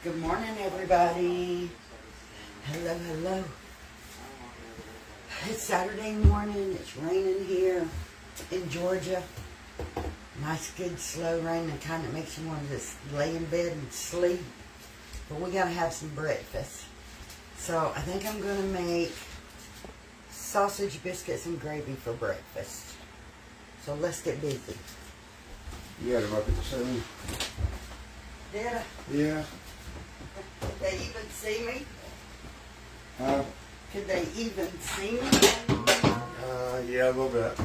Good morning, everybody. Hello, hello. It's Saturday morning. It's raining here in Georgia. Nice, good, slow rain that kind of makes you want to just lay in bed and sleep. But we got to have some breakfast. So I think I'm going to make sausage, biscuits, and gravy for breakfast. So let's get busy. You had them up at the ceiling? Did I? Yeah. Could they even see me? Huh? Could they even see me? Yeah, a little bit.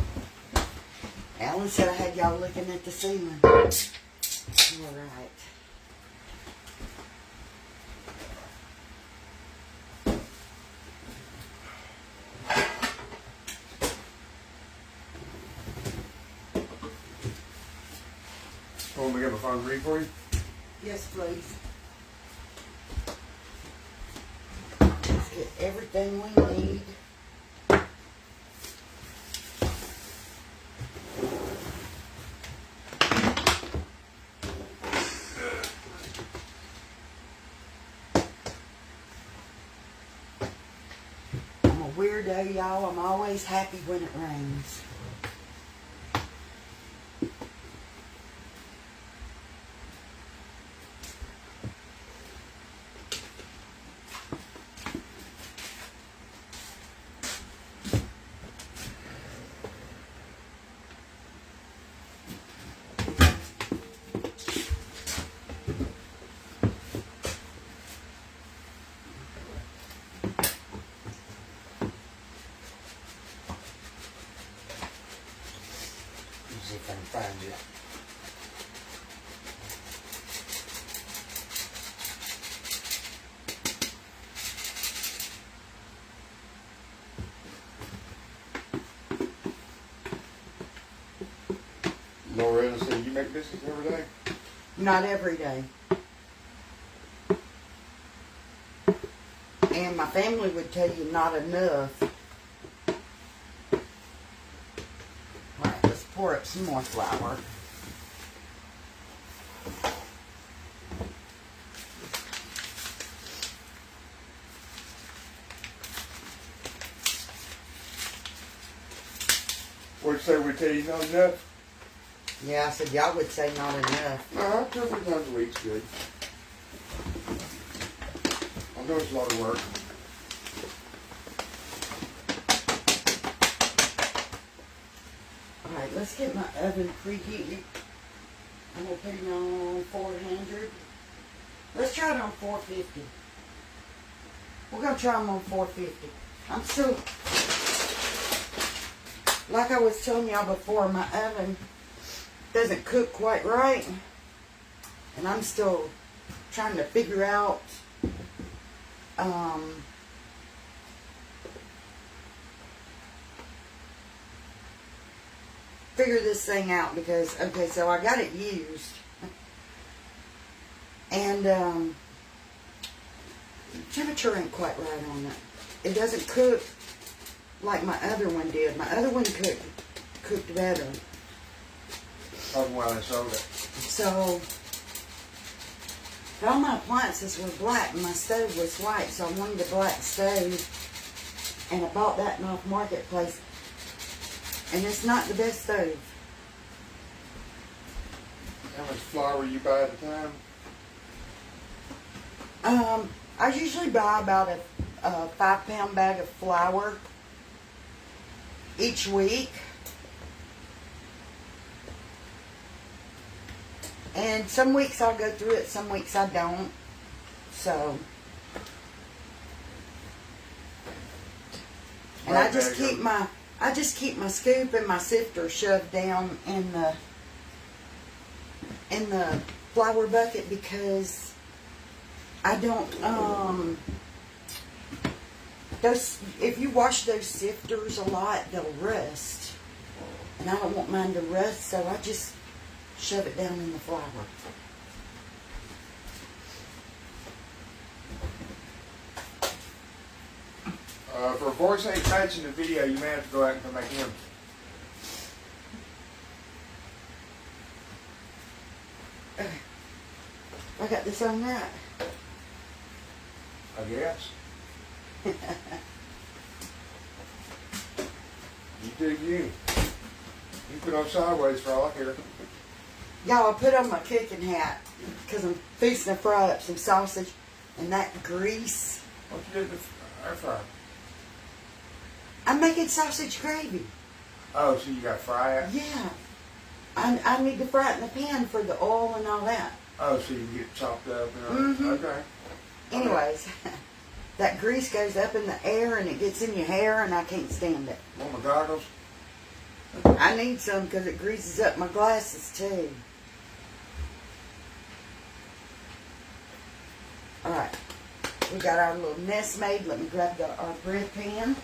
Alan said I had y'all looking at the ceiling. All right. Want me to get my phone and read for you? Yes, please. Let's get everything we need. I'm a weirdo, y'all. I'm always happy when it rains. See if I can find you. Loretta said you make biscuits every day? Not every day. And my family would tell you not enough. Alright, let's pour up some more flour. What'd you say we tell you not enough? Yeah, I said y'all would say not enough. No, 2 or 3 times a week's good. I know it's a lot of work. Alright, let's get my oven preheated. I'm going to put it on 400. Let's try it on 450. We're going to try them on 450. I'm still, like I was telling y'all before, my oven doesn't cook quite right. And I'm still trying to figure out this thing out because, okay, so I got it used. And temperature ain't quite right on it. It doesn't cook like my other one did. My other one cooked better. That's why they sold it. So, but all my appliances were black and my stove was white, so I wanted a black stove. And I bought that in off Marketplace. And it's not the best stove. How much flour you buy at a time? I usually buy about a 5-pound bag of flour each week. And some weeks I'll go through it, some weeks I don't. So, and I just keep my scoop and my sifter shoved down in the flour bucket because I don't if you wash those sifters a lot, they'll rust. And I don't want mine to rust, so I just shove it down in the flour. For a voice ain't matching the video, you may have to go out and come back in. I got this on right. I guess. You do you. You put on sideways for all I care. Y'all, I put on my cooking hat because I'm fixing to fry up some sausage and that grease. What you did in the air fryer? I'm making sausage gravy. Oh, so you got to fry it? Yeah. I need to fry it in the pan for the oil and all that. Oh, so you can get it chopped up and Mm-hmm. Okay. Anyways, that grease goes up in the air and it gets in your hair and I can't stand it. Want my goggles? I need some because it greases up my glasses too. Alright, we got our little nest made. Let me grab our bread pan.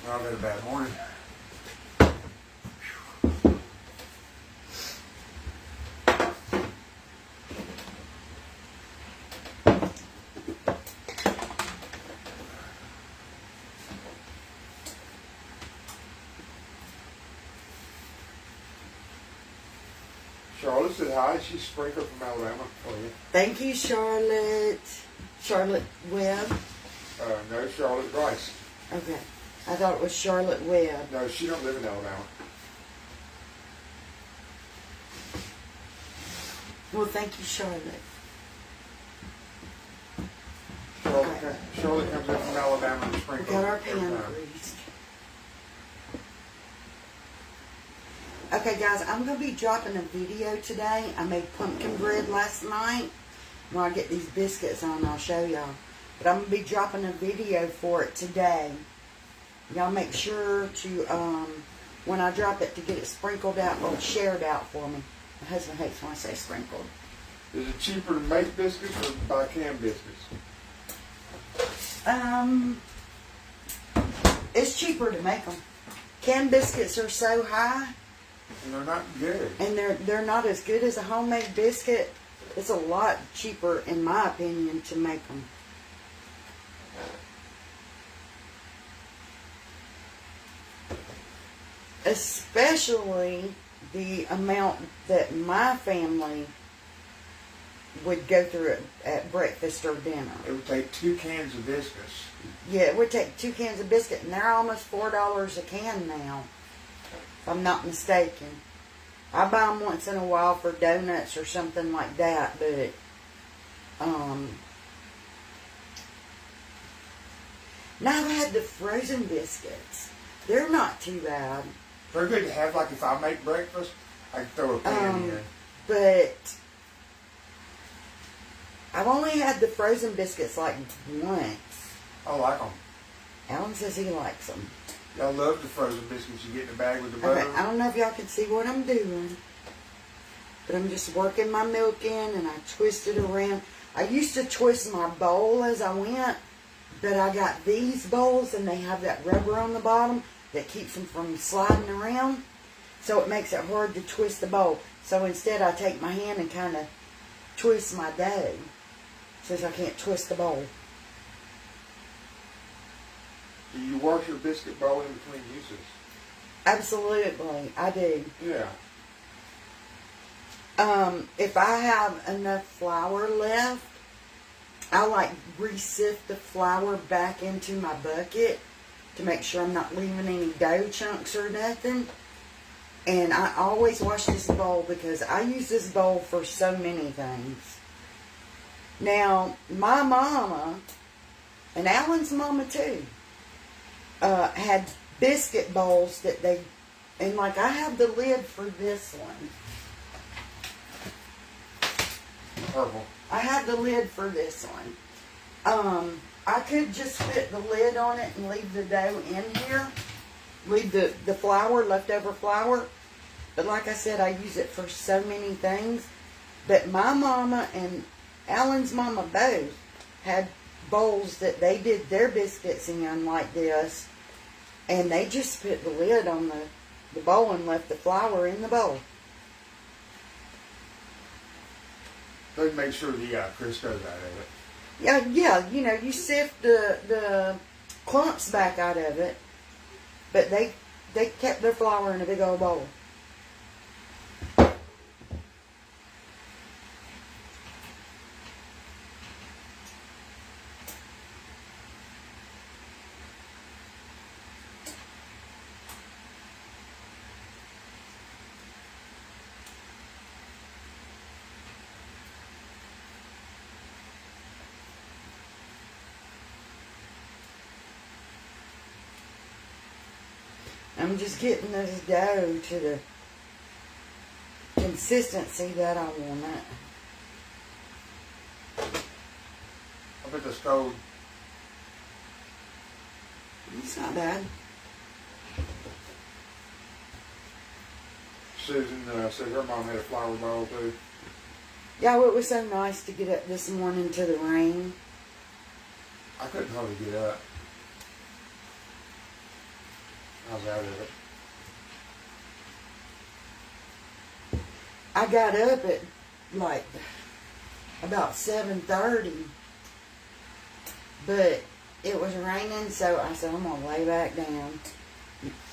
I've had a bad morning. Charlotte said hi. She's Sprinkler from Alabama for you. Thank you, Charlotte. Charlotte Webb. No, Charlotte Rice. Okay. I thought it was Charlotte Webb. No, she don't live in Alabama. Well, thank you, Charlotte. Charlotte comes in from Alabama and We Sprinkler. got our pan greased. Okay, guys, I'm going to be dropping a video today. I made pumpkin bread last night. When I get these biscuits on, I'll show y'all. But I'm going to be dropping a video for it today. Y'all make sure to, when I drop it, to get it sprinkled out or shared out for me. My husband hates when I say sprinkled. Is it cheaper to make biscuits or buy canned biscuits? It's cheaper to make them. Canned biscuits are so high. And they're not good. And they're not as good as a homemade biscuit. It's a lot cheaper, in my opinion, to make them. Especially the amount that my family would go through at breakfast or dinner. It would take 2 cans of biscuits. Yeah, it would take 2 cans of biscuit, and they're almost $4 a can now, if I'm not mistaken. I buy them once in a while for donuts or something like that, but now I've had the frozen biscuits. They're not too bad. They're good to have, like if I make breakfast, I can throw a pan in. But I've only had the frozen biscuits like once. I like them. Alan says he likes them. I love the frozen biscuits you get in the bag with the butter. Okay, I don't know if y'all can see what I'm doing, but I'm just working my milk in and I twist it around. I used to twist my bowl as I went, but I got these bowls and they have that rubber on the bottom that keeps them from sliding around, so it makes it hard to twist the bowl. So instead I take my hand and kind of twist my dough, since I can't twist the bowl. Do you wash your biscuit bowl in between uses? Absolutely, I do. Yeah. If I have enough flour left, I like re-sift the flour back into my bucket to make sure I'm not leaving any dough chunks or nothing. And I always wash this bowl because I use this bowl for so many things. Now, my mama, and Alan's mama too, had biscuit bowls that they, and like I have the lid for this one. Purple. I have the lid for this one. I could just fit the lid on it and leave the dough in here. Leave the flour, leftover flour. But like I said, I use it for so many things. But my mama and Alan's mama both had bowls that they did their biscuits in like this. And they just put the lid on the bowl and left the flour in the bowl. They make sure the Crisco's out of it. Yeah, you know, you sift the clumps back out of it. But they They kept their flour in a big old bowl. I'm just getting this dough to the consistency that I want it. I bet the stove. It's not bad. Susan said her mom had a flour bowl too. Yeah, well, it was so nice to get up this morning to the rain. I couldn't hardly get up. I was out of it. I got up at like about 7:30, but it was raining, so I said I'm gonna lay back down.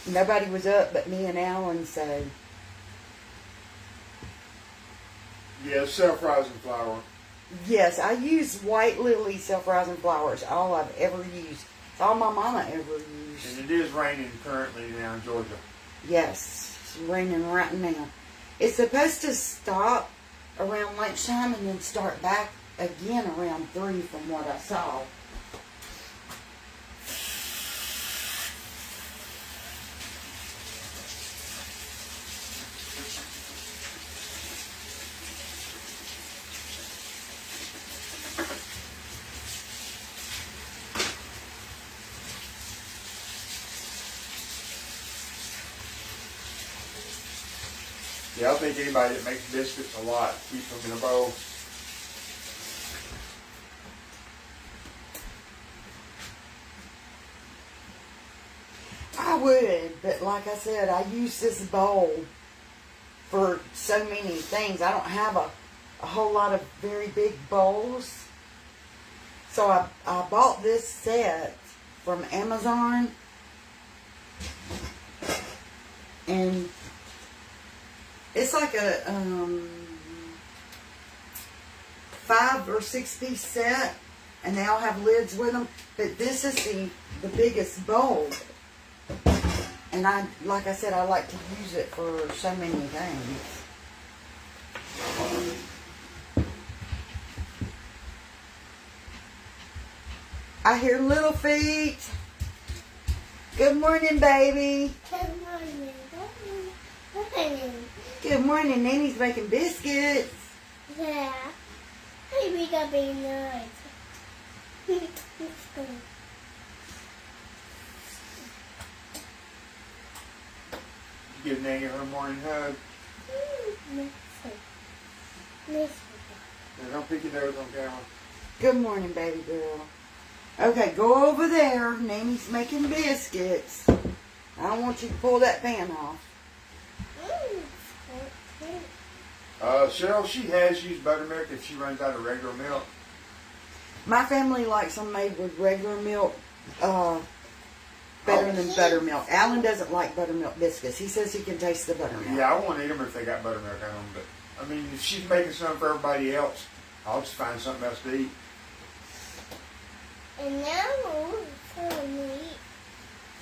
Nobody was up but me and Alan, so Yeah, self-rising flour. yes, I use White Lily self-rising flour. It's all I've ever used. It's all my mama ever used. And it is raining currently now in Georgia. Yes, it's raining right now. It's supposed to stop around lunchtime and then start back again around 3 from what I saw. Yeah, I think anybody that makes biscuits a lot keeps them in a bowl. I would, but like I said, I use this bowl for so many things. I don't have a whole lot of very big bowls. So I bought this set from Amazon. And it's like a 5 or 6 piece set. And they all have lids with them. But this is the biggest bowl. And like I said, I like to use it for so many things. I hear little feet. Good morning, baby. Good morning. Good morning. Good morning. Nanny's making biscuits. Yeah. Hey, we got big nice. Give Nanny her morning hug. Yeah, don't pick your nose on camera. Good morning, baby girl. Okay, go over there. Nanny's making biscuits. I don't want you to pull that pan off. Cheryl, she has used buttermilk if she runs out of regular milk. My family likes them made with regular milk better than buttermilk. Alan doesn't like buttermilk biscuits. He says he can taste the buttermilk. Yeah, I won't eat them if they got buttermilk on them. But I mean, if she's making something for everybody else, I'll just find something else to eat. And now it's going to eat.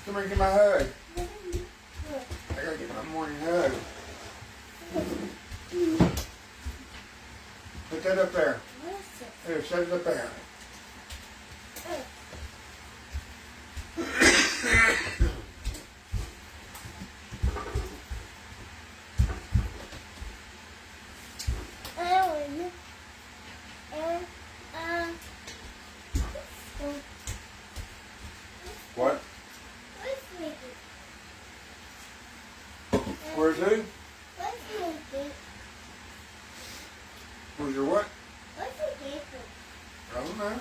Come here and get my hug. I gotta get my morning hug. Put that up there. Here, set it up there. What? Where's who? Where's your what? I don't know.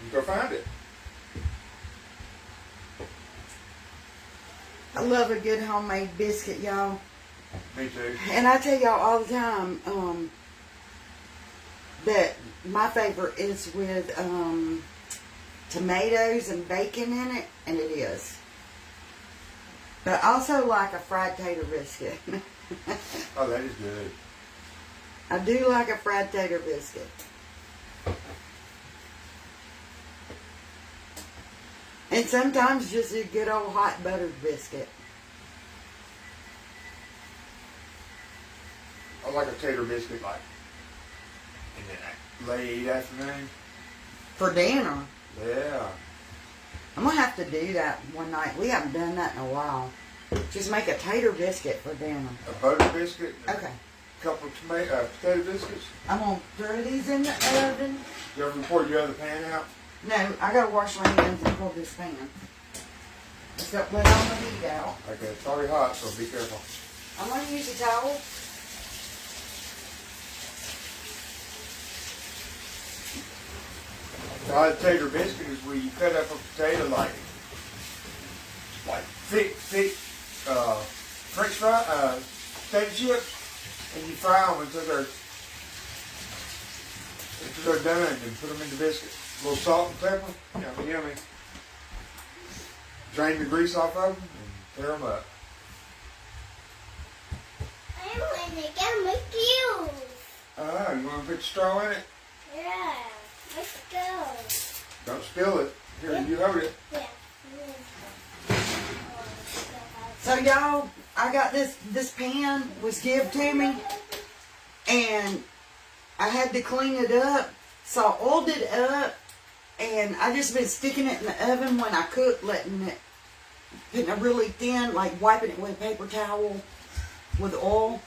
You go find it. I love a good homemade biscuit, y'all. Me too. And I tell y'all all the time that my favorite is with tomatoes and bacon in it, and it is. But I also like a fried tater biscuit. Oh, that is good. I do like a fried tater biscuit. And sometimes just a good old hot buttered biscuit. I like a tater biscuit, like in the late afternoon. For dinner. Yeah. I'm going to have to do that one night. We haven't done that in a while. Just make a tater biscuit for dinner. A butter biscuit. Okay. A couple of potato biscuits. I'm going to throw these in the oven. You ever pour your other pan out? No, I got to wash my hands and pull this pan. Just got to let all the heat out. Okay, it's probably hot, so be careful. I'm going to use a towel. The hot tater biscuit is where you cut up a potato like thick French fry, potato chips, and you fry them until they're done, and put them in the biscuit. A little salt and pepper, yummy, yummy. Drain the grease off of them and tear them up. I want to get my cubes. You want to put straw in it? Yeah, let's go. Don't spill it. Here, you hold it. Yeah. So y'all, I got this pan was given to me, and I had to clean it up. So I oiled it up, and I just been sticking it in the oven when I cook, putting it really thin, like wiping it with a paper towel with oil.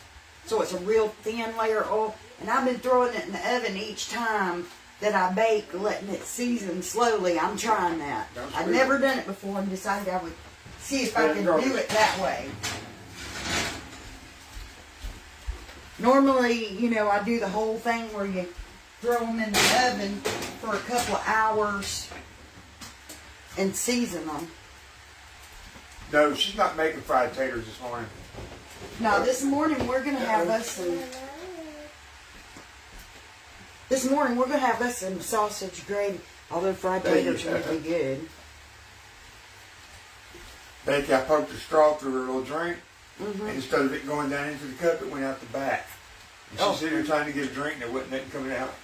So it's a real thin layer of oil. And I've been throwing it in the oven each time that I bake, letting it season slowly. I'm trying that. I've never done it before and decided I would see if I could do it that way. Normally, I do the whole thing where you throw them in the oven for a couple of hours and season them. No, she's not making fried taters this morning. Now, this morning we're going to have us some sausage gravy. Although fried taters would be good. Becky, I poked a straw through her little drink, Mm-hmm. and instead of it going down into the cup, it went out the back. And she's sitting there trying to get a drink, and there wasn't nothing coming out.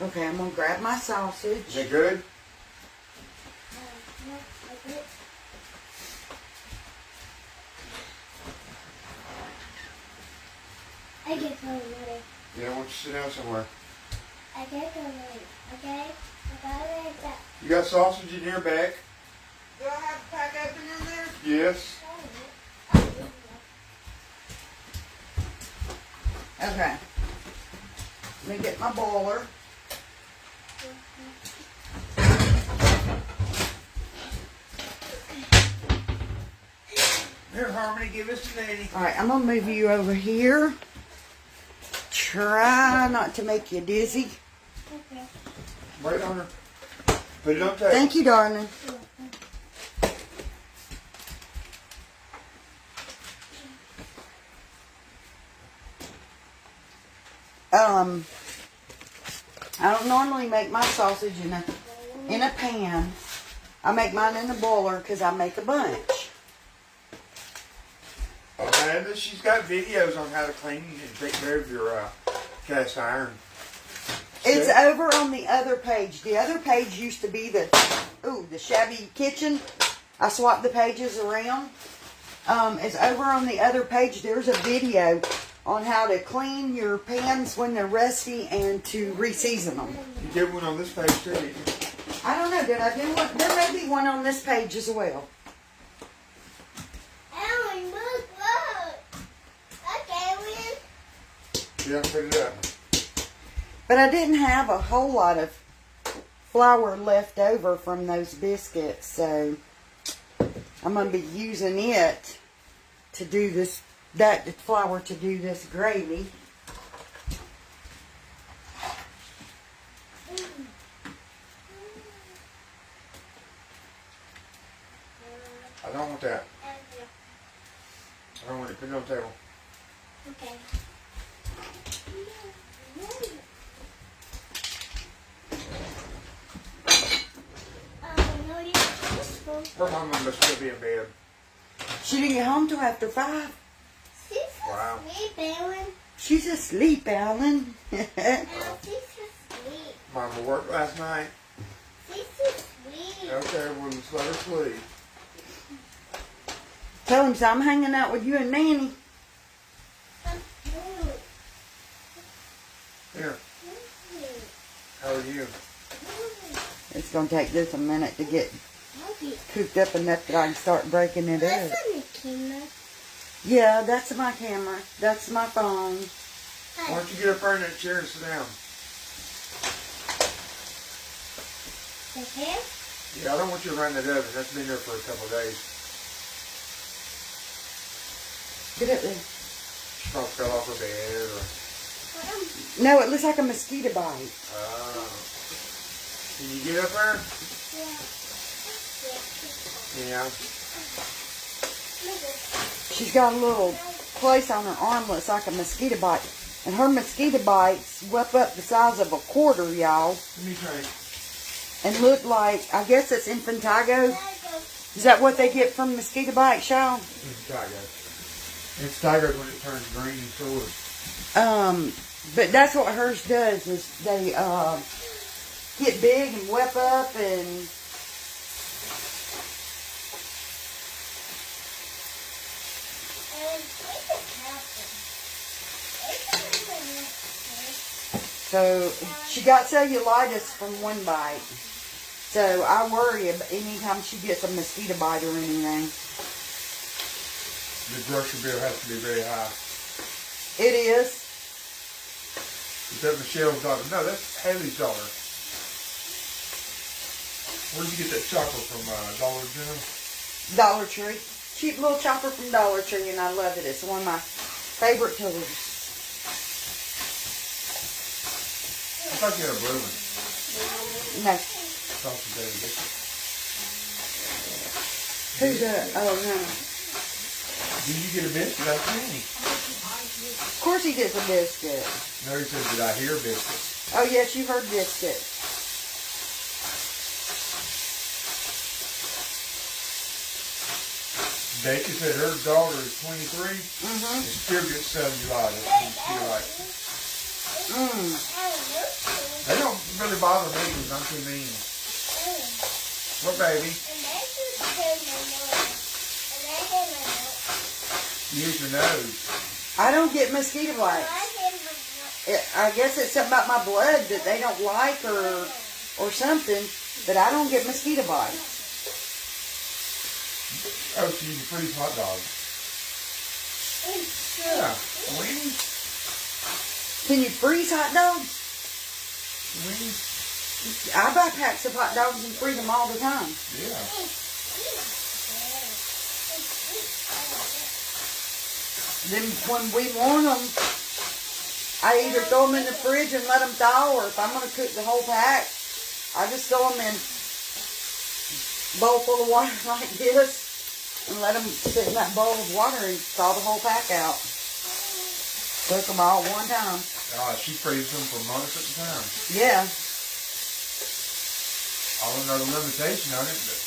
Okay, I'm going to grab my sausage. Is that good? I get going later. Yeah, I want you to sit down somewhere. I get going later. Okay? I got it like that. You got sausage in your bag? Do I have a pack open in there? Yes. Okay. Let me get my boiler. Here, Harmony, give this to Nanny. Alright, I'm going to move you over here. Try not to make you dizzy. Okay. Wait on her. Put it on tape. Thank you, darling. I don't normally make my sausage in a pan. I make mine in a boiler because I make a bunch. Amanda, she's got videos on how to clean and take care of your cast iron. It's over on the other page. The other page used to be the Shabby Kitchen. I swapped the pages around. It's over on the other page. There's a video on how to clean your pans when they're rusty and to re-season them. You did one on this page too, didn't you? I don't know. Did I do one? There may be one on this page as well. Ellen, look. Okay, win. Yeah, put it up. But I didn't have a whole lot of flour left over from those biscuits, so I'm going to be using it to do this, that flour to do this gravy. I don't want that. I don't want it. Put it on the table. Okay. Her mama must still be in bed. She didn't get home till after 5. She's Wow. asleep, Alan. She's asleep, Alan. She's asleep. Mama worked last night. She's asleep. Okay, well, let's let her sleep. Tell him so I'm hanging out with you and Nanny. Here. How are you? It's going to take this a minute to get cooped up enough that I can start breaking it up. That's on the camera. Yeah, that's my camera. That's my phone. Why don't you get up there in that chair and sit down? Okay? Yeah, I don't want you to run that oven. That's been there for a couple of days. Get up there. She probably fell off her bed or... No, it looks like a mosquito bite. Can you get up there? Yeah. Yeah. She's got a little place on her arm that looks like a mosquito bite. And her mosquito bites wep up the size of a quarter, y'all. Let me try. And look like, I guess it's infantigo. Is that what they get from mosquito bites, y'all? It's tiger. It's tiger when it turns green and sores. But that's what hers does, is they get big and wep up and... So, she got cellulitis from one bite. So, I worry anytime she gets a mosquito bite or anything. The grocery bill has to be very high. It is. Is that Michelle's daughter? No, that's Haley's daughter. Where did you get that chopper from? Dollar General? Dollar Tree. Cheap little chopper from Dollar Tree, and I love it. It's one of my favorite tools. I thought you had a blue one. No. Sausage Daily Biscuit. Who's that? Oh, no. Did you get a biscuit? That's me. Of course he gets a biscuit. No, he said, did I hear biscuit? Oh, yes, you heard biscuit. Becky said her daughter is 23 Mm-hmm. and still gets cellulitis. And she's like, they don't really bother me because I'm too mean. What, baby? You use your nose. I don't get mosquito bites. I guess it's something about my blood that they don't like or something, but I don't get mosquito bites. Oh, so you can freeze hot dogs. Yeah. Wings? Can you freeze hot dogs? Wings? I buy packs of hot dogs and freeze them all the time. Yeah. Then when we want them, I either throw them in the fridge and let them thaw, or if I'm going to cook the whole pack, I just throw them in a bowl full of water like this and let them sit in that bowl of water and thaw the whole pack out. Cook them all at one time. She freezes them for months at a time. Yeah. I don't know the limitation on it, but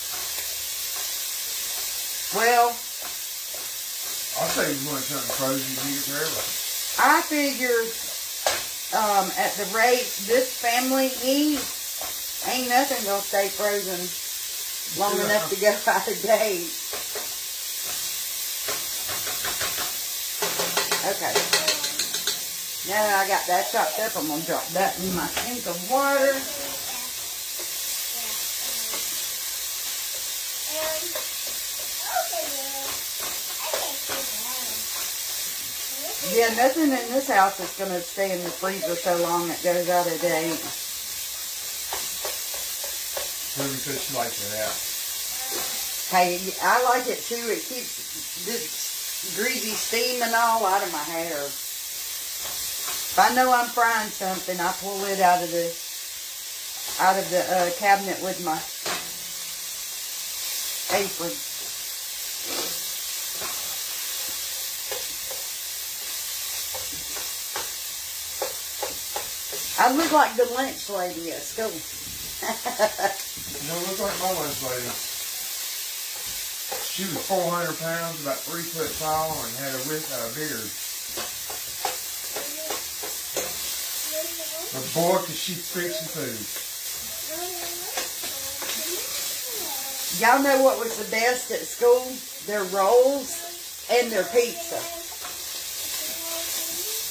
Well, I'll say you want something frozen, you need it forever. I figured at the rate this family eats, ain't nothing gonna stay frozen long enough to go out of date. Okay. Now that I got that chopped up, I'm gonna drop that in my sink of water. Yeah, nothing in this house is going to stay in the freezer so long it goes out of date. Ruby said she likes it out. Hey, I like it too. It keeps this greasy steam and all out of my hair. If I know I'm frying something, I pull it out of the cabinet with my apron. I look like the lunch lady at school. You don't look like my lunch lady. She was 400 pounds, about 3 foot tall, and had a beard. But boy, could she fix the food. Y'all know what was the best at school? Their rolls and their pizza.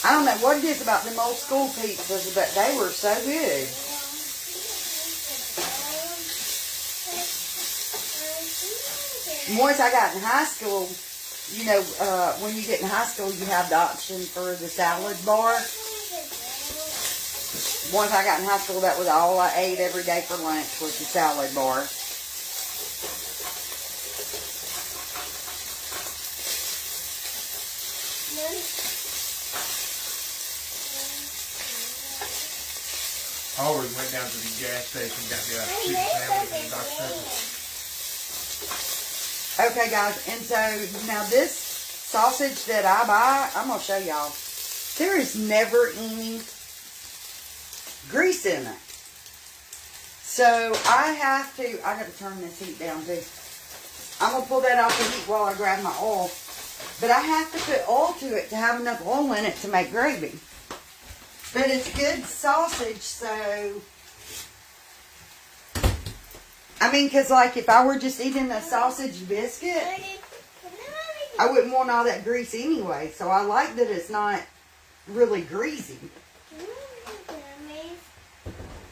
I don't know what it is about them old school pizzas, but they were so good. Once I got in high school, you know, when you get in high school, you have the option for the salad bar. Once I got in high school, that was all I ate every day for lunch was the salad bar. I always went down to the gas station and got me a chicken sandwich and Dr. Pepper. Okay, guys, and so now this sausage that I buy, I'm going to show y'all. There is never any grease in it. So I got to turn this heat down too. I'm going to pull that off the heat while I grab my oil. But I have to put oil to it to have enough oil in it to make gravy. But it's good sausage, so... I mean, because like if I were just eating a sausage biscuit, I wouldn't want all that grease anyway. So I like that it's not really greasy.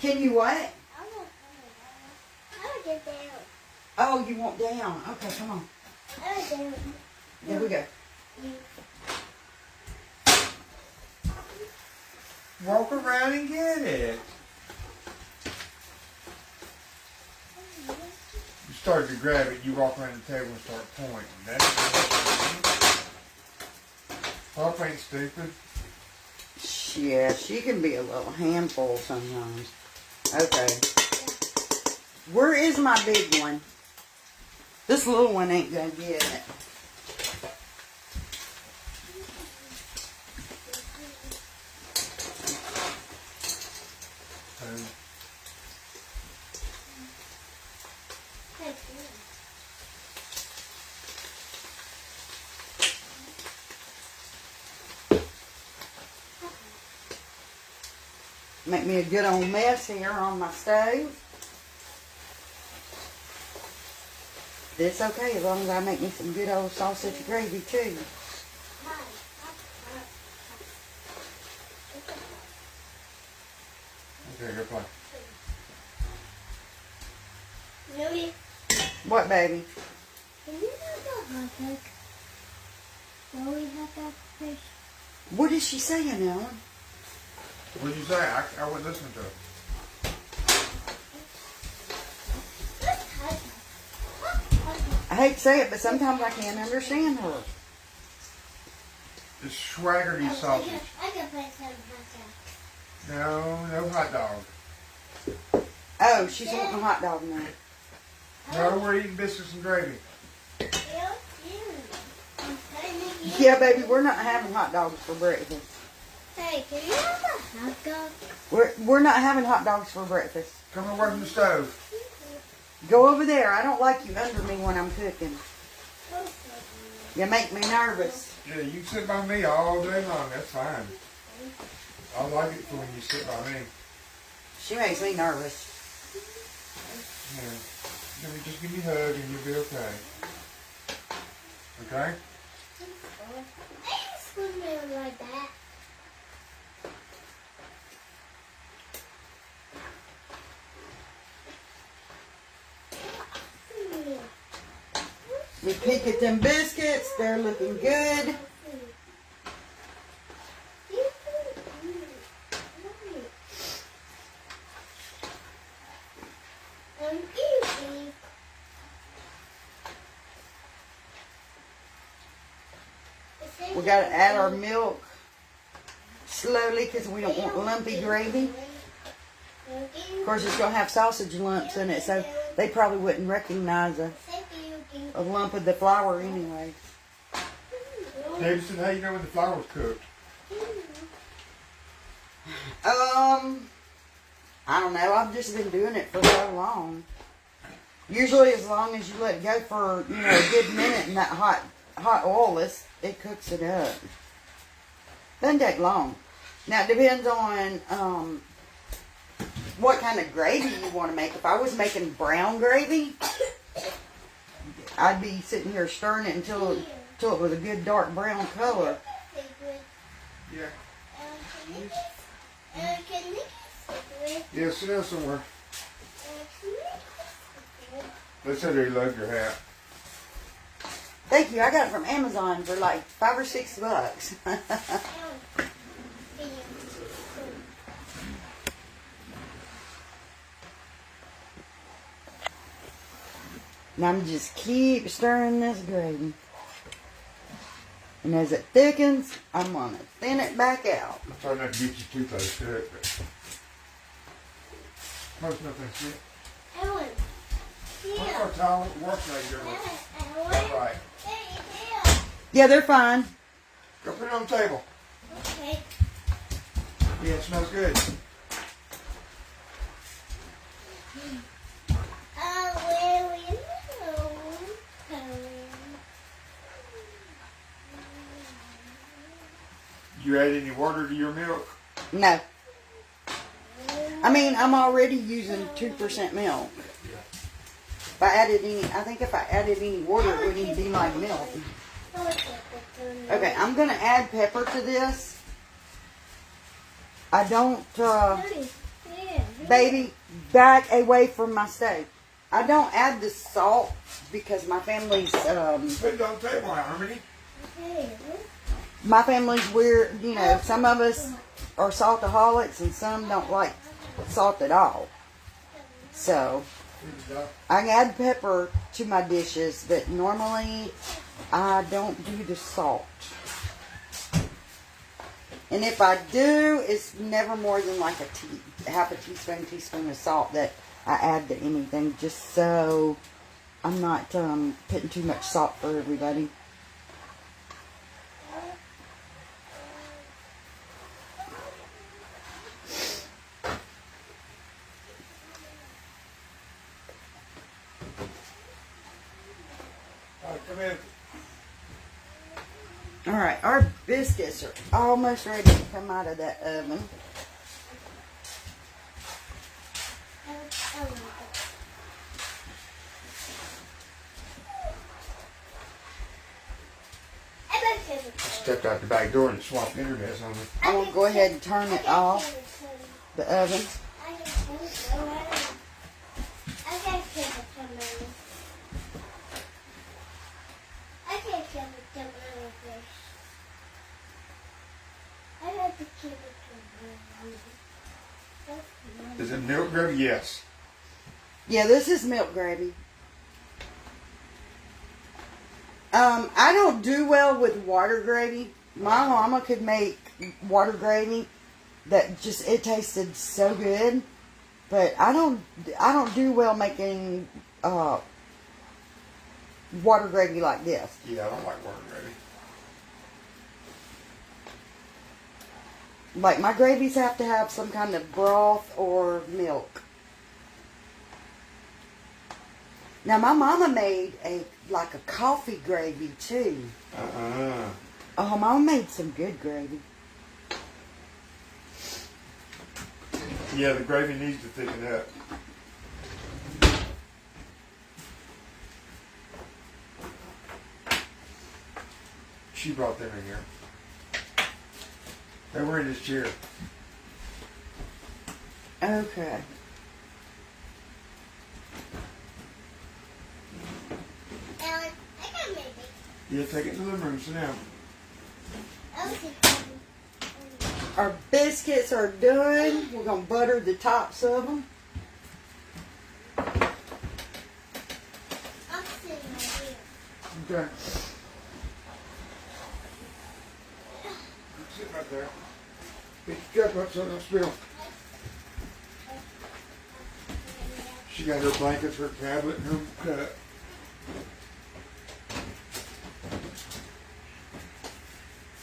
Can you what? I want get down. Oh, you want down. Okay, come on. I want down. There we go. Walk around and get it. You started to grab it, you walk around the table and start pointing. That's Pop ain't stupid. Yeah, she can be a little handful sometimes. Okay. Where is my big one? This little one ain't gonna get it. Make me a good old mess here on my stove. It's okay as long as I make me some good old sausage gravy too. Okay, go play. Louie, What, baby? can you have a hot dog? Louie, hot dog fish. What is she saying, Ellen? What did you say? I wasn't listening to it. I hate to say it, but sometimes I can't understand her. It's Schwaggerty sausage. I can put some hot No hot dog. Oh, she's wanting a hot dog now. No, we're eating biscuits and gravy. dog. Yeah, baby, we're not having hot dogs for breakfast. Hey, can you have a hot dog? We're not having hot dogs for breakfast. Come away from the stove. Go over there. I don't like you under me when I'm cooking. You make me nervous. Yeah, you can sit by me all day long. That's fine. I like it when you sit by me. She makes me nervous. Yeah. Just give me a hug and you'll be okay. Okay? I just want to like that. We peek at them biscuits. They're looking good. We got to add our milk slowly because we don't want lumpy gravy. Of course, it's going to have sausage lumps in it, so they probably wouldn't recognize a lump of the flour anyway. Davidson, how you know when the flour's cooked? I don't know. I've just been doing it for so long. Usually as long as you let it go for, you know, a good minute in that hot oil, it cooks it up. Doesn't take long. Now it depends on what kind of gravy you want to make. If I was making brown gravy, I'd be sitting here stirring it until it was a good dark brown color. Yeah. Can you Yeah, sit down somewhere. They said they loved your hat. Thank you. I got it from Amazon for like $5 or $6. And I'm just keep stirring this gravy. And as it thickens, I'm going to thin it back out. I'm trying not to get you too close to it, but most nothing's it. Ellen, What's our towel works like you're all right. Yeah, they're fine. Go put it on the table. Okay. Yeah, it smells good. Where we know. You add any water to your milk? No. I mean, I'm already using 2% milk. If I added any water, it wouldn't even be like milk. Okay, I'm going to add pepper to this. I don't, baby, back away from my stove. I don't add the salt because my family's, Put it on the table, Harmony. my family's weird, you know, some of us are saltaholics and some don't like salt at all. So, I can add pepper to my dishes, but normally I don't do the salt. And if I do, it's never more than like half a teaspoon of salt that I add to anything, just so I'm not putting too much salt for everybody. All right, come in. Alright, our biscuits are almost ready to come out of that oven. Stepped out the back door and swapped internet on me. I'm going to go ahead and turn it off, the oven. Is it milk gravy? Yes. Yeah, this is milk gravy. I don't do well with water gravy. My mama could make water gravy that just, it tasted so good. But I don't do well making water gravy like this. Yeah, I don't like water gravy. Like my gravies have to have some kind of broth or milk. Now my mama made a coffee gravy too. Oh, mama made some good gravy. Yeah, the gravy needs to thicken up. She brought them in here. They were in this chair. Okay. Ellen, I got maybe. Yeah, take it to the living room. Sit down. Our biscuits are done. We're going to butter the tops of them. I'm sitting right here. Okay. Sit right there. Get your cup up so it don't spill. She got her blankets, her tablet, and her cup.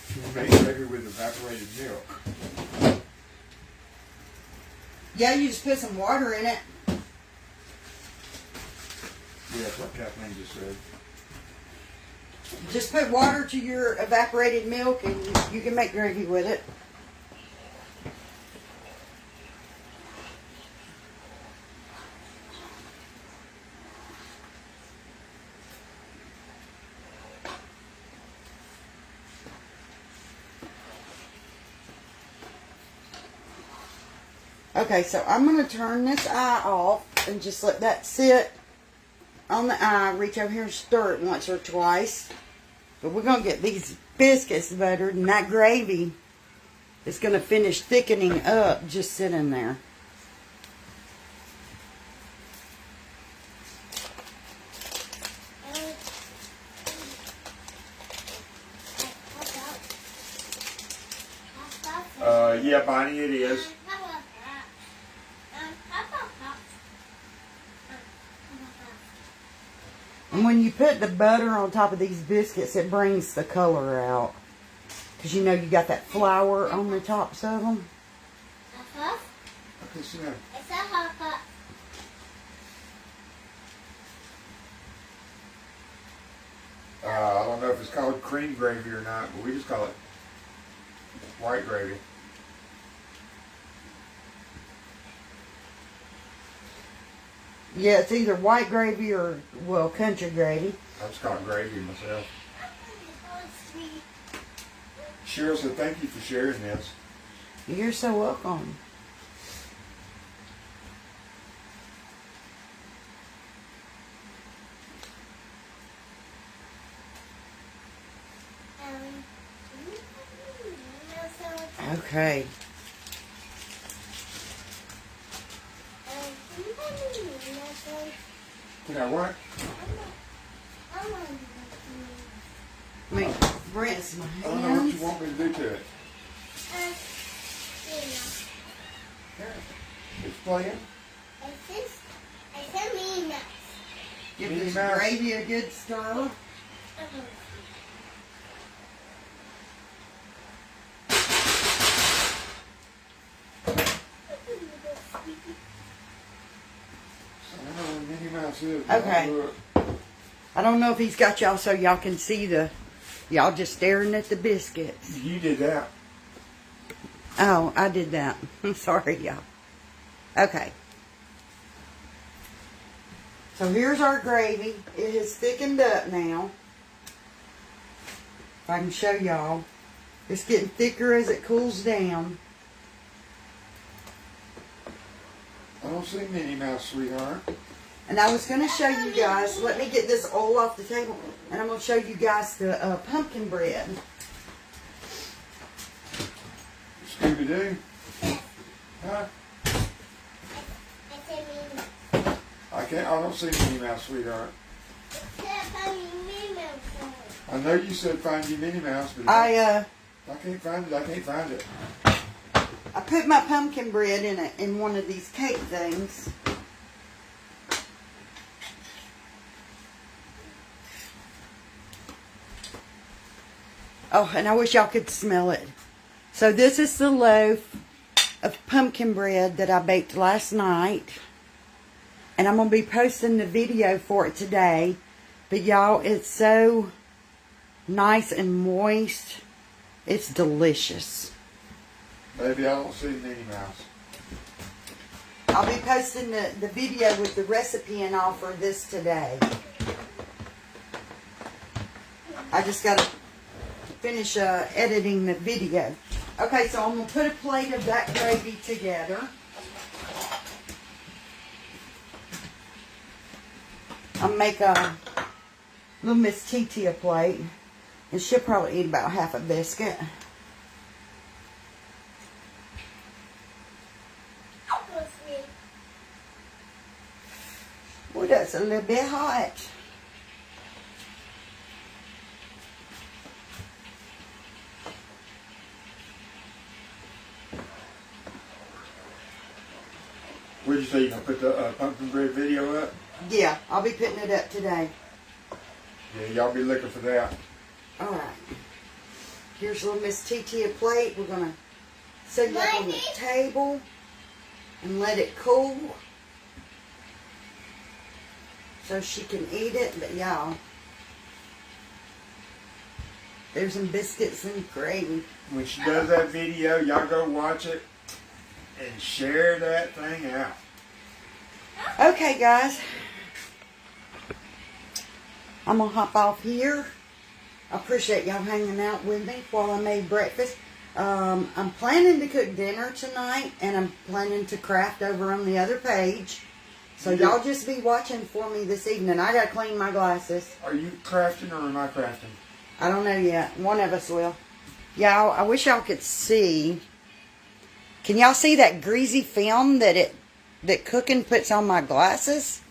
She made gravy with evaporated milk. Yeah, you just put some water in it. Yeah, that's what Kathleen just said. Just put water to your evaporated milk and you can make gravy with it. Okay, so I'm going to turn this eye off and just let that sit on the eye. Reach over here and stir it once or twice. But we're going to get these biscuits buttered, and that gravy is going to finish thickening up just sitting there. Yeah, Bonnie, it is. And when you put the butter on top of these biscuits, it brings the color out. Because you know you got that flour on the tops of them. Okay, sit down. I don't know if it's called cream gravy or not, but we just call it white gravy. Yeah, it's either white gravy or, well, country gravy. I just call it gravy myself. Cheryl said thank you for sharing this. You're so welcome. Okay. Did I what? Let me rinse my I don't know what you hands. want me to do to it. It's playing. Give Minnie this Mouse. gravy a good stir. I don't know where Minnie Mouse is. Okay. Look. I don't know if he's got y'all so y'all can see y'all just staring at the biscuits. You did that. Oh, I did that. I'm sorry, y'all. Okay. So here's our gravy. It has thickened up now. If I can show y'all. It's getting thicker as it cools down. I don't see Minnie Mouse, sweetheart. And I was going to show you guys, let me get this oil off the table, and I'm going to show you guys the pumpkin bread. Scooby-Doo. Huh? I don't see Minnie Mouse, sweetheart. I know you said find you Minnie Mouse, but if I can't find it, I can't find it. I put my pumpkin bread in one of these cake things. Oh, and I wish y'all could smell it. So this is the loaf of pumpkin bread that I baked last night. And I'm going to be posting the video for it today. But y'all, it's so nice and moist. It's delicious. Baby, I don't see Minnie Mouse. I'll be posting the video with the recipe and all for this today. I just got to finish editing the video. Okay, so I'm going to put a plate of that gravy together. I'll make a little Miss TT a plate. And she'll probably eat about half a biscuit. Well, that's a little bit hot. What did you say? You gonna put the pumpkin bread video up? Yeah, I'll be putting it up today. Yeah, y'all be looking for that. Alright. Here's little Miss TT a plate. We're going to set it up on the table and let it cool. so she can eat it. But y'all, there's some biscuits and gravy. When she does that video, y'all go watch it and share that thing out. Okay, guys. I'm going to hop off here. I appreciate y'all hanging out with me while I made breakfast. I'm planning to cook dinner tonight, and I'm planning to craft over on the other page. So y'all just be watching for me this evening. I got to clean my glasses. Are you crafting or am I crafting? I don't know yet. One of us will. Y'all, I wish y'all could see. Can y'all see that greasy film that cooking puts on my glasses?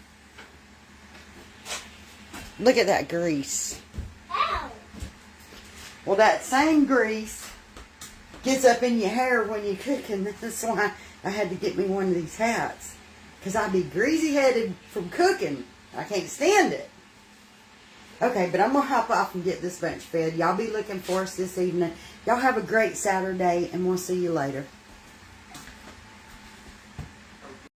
Look at that grease. Ow! Well, that same grease gets up in your hair when you're cooking. That's why I had to get me one of these hats. Because I'd be greasy-headed from cooking. I can't stand it. Okay, but I'm going to hop off and get this bunch fed. Y'all be looking for us this evening. Y'all have a great Saturday, and we'll see you later.